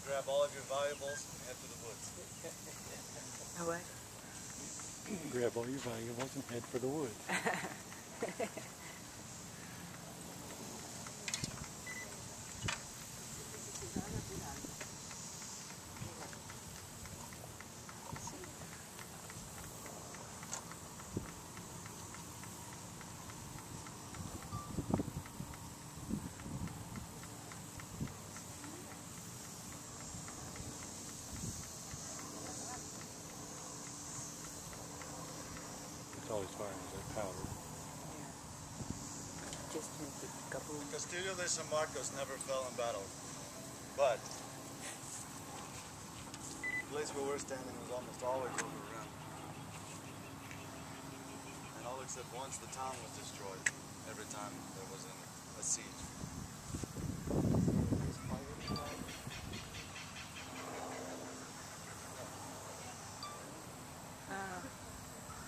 grab all of your valuables and head for the woods. What? Grab all your valuables and head for the woods. It's always firing that powder. Yeah. Just make it kaboom. Castillo de San Marcos never fell in battle, but the place where we're standing was almost always overrun. And all except once the town was destroyed every time there was a siege.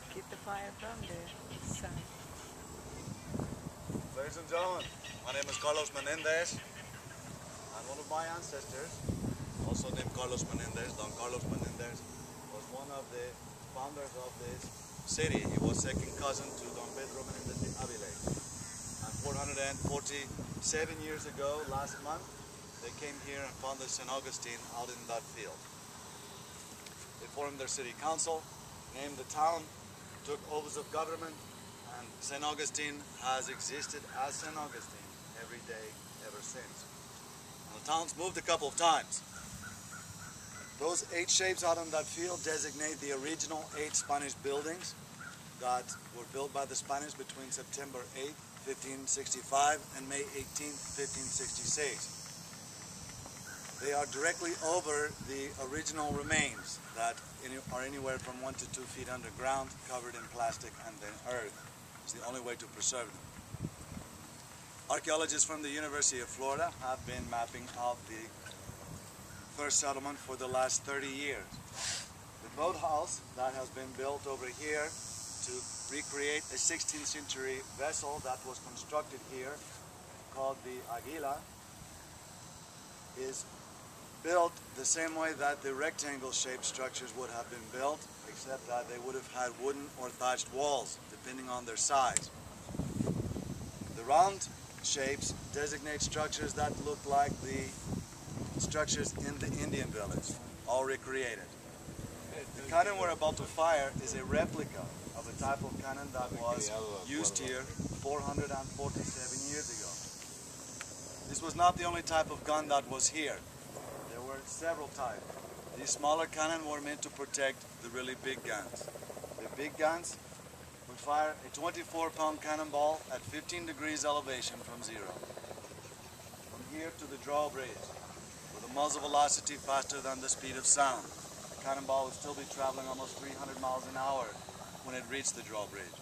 Keep the fire from the sun. Ladies and gentlemen, my name is Carlos Menendez, and one of my ancestors, also named Carlos Menendez, Don Carlos Menendez, was one of the founders of this city. He was second cousin to Don Pedro Menendez de Avila. And 447 years ago, last month, they came here and founded St. Augustine out in that field. They formed their city council, named the town, took oaths of government, and St. Augustine has existed as St. Augustine every day ever since. And the town's moved a couple of times. Those 8 shapes out on that field designate the original 8 Spanish buildings that were built by the Spanish between September 8, 1565 and May 18, 1566. They are directly over the original remains that are anywhere from 1 to 2 feet underground, covered in plastic and then earth. It's the only way to preserve them. Archaeologists from the University of Florida have been mapping out the first settlement for the last 30 years. The boathouse that has been built over here to recreate a 16th century vessel that was constructed here called the Aguila is built the same way that the rectangle-shaped structures would have been built, except that they would have had wooden or thatched walls, depending on their size. The round shapes designate structures that look like the structures in the Indian village, all recreated. The cannon we're about to fire is a replica of a type of cannon that was used here 447 years ago. This was not the only type of gun that was here. There were several types. These smaller cannons were meant to protect the really big guns. The big guns would fire a 24-pound cannonball at 15 degrees elevation from zero. From here to the drawbridge, with a muzzle velocity faster than the speed of sound. The cannonball would still be traveling almost 300 miles an hour when it reached the drawbridge.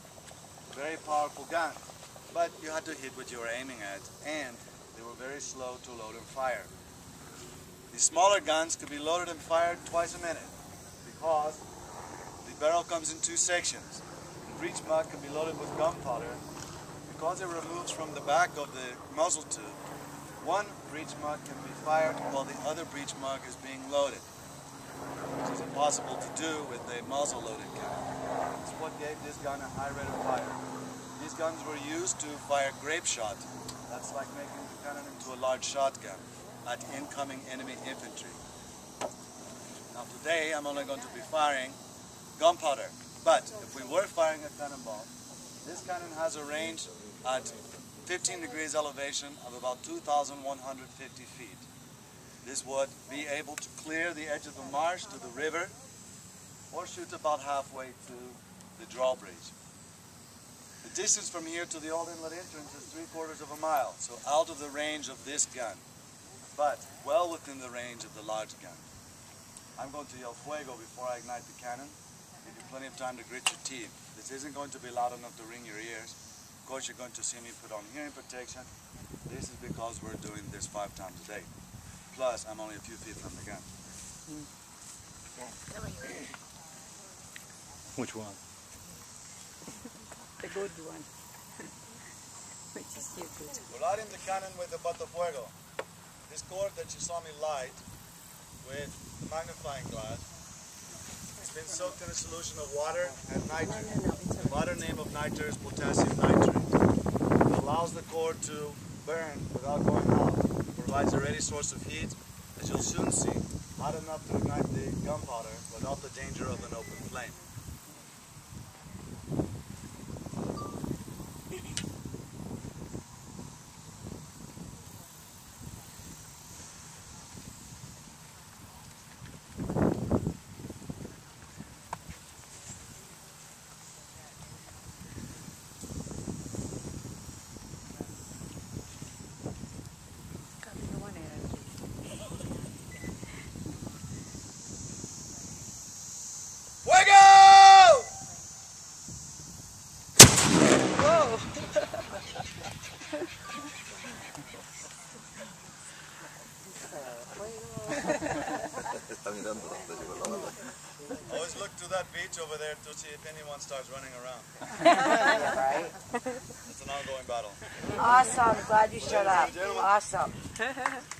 Very powerful gun, but you had to hit what you were aiming at, and they were very slow to load and fire. The smaller guns could be loaded and fired twice a minute because the barrel comes in 2 sections. The breech mug can be loaded with gunpowder. Because it removes from the back of the muzzle tube, one breech mug can be fired while the other breech mug is being loaded, which is impossible to do with a muzzle-loaded cannon. It's what gave this gun a high rate of fire. These guns were used to fire grape shot. That's like making the cannon into a large shotgun at incoming enemy infantry. Now today I'm only going to be firing gunpowder, but if we were firing a cannonball, this cannon has a range at 15 degrees elevation of about 2,150 feet. This would be able to clear the edge of the marsh to the river or shoot about halfway to the drawbridge. The distance from here to the old inlet entrance is 3/4 of a mile, so out of the range of this gun, but well within the range of the large gun. I'm going to yell fuego before I ignite the cannon. Give you plenty of time to grit your teeth. This isn't going to be loud enough to ring your ears. Of course, you're going to see me put on hearing protection. This is because we're doing this 5 times a day. Plus, I'm only a few feet from the gun. Which one? The good one. Which is stupid. We're lighting the cannon with the bota fuego. This cord that you saw me light with magnifying glass. It's been soaked in a solution of water and nitrate. The modern name of nitrate is potassium nitrate. It allows the cord to burn without going out. It provides a ready source of heat, as you'll soon see, hot enough to ignite the gunpowder without the danger of an open flame. Always look to that beach over there to see if anyone starts running around. Right? It's an ongoing battle. Awesome. Glad you showed up. Awesome.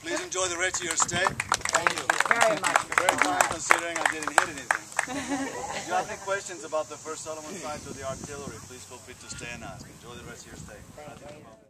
Please enjoy the rest of your stay. Thank you. Very much. Very kind considering I didn't hit anything. If you have any questions about the first Solomon signs or the artillery, please feel free to stay and ask. Enjoy the rest of your stay.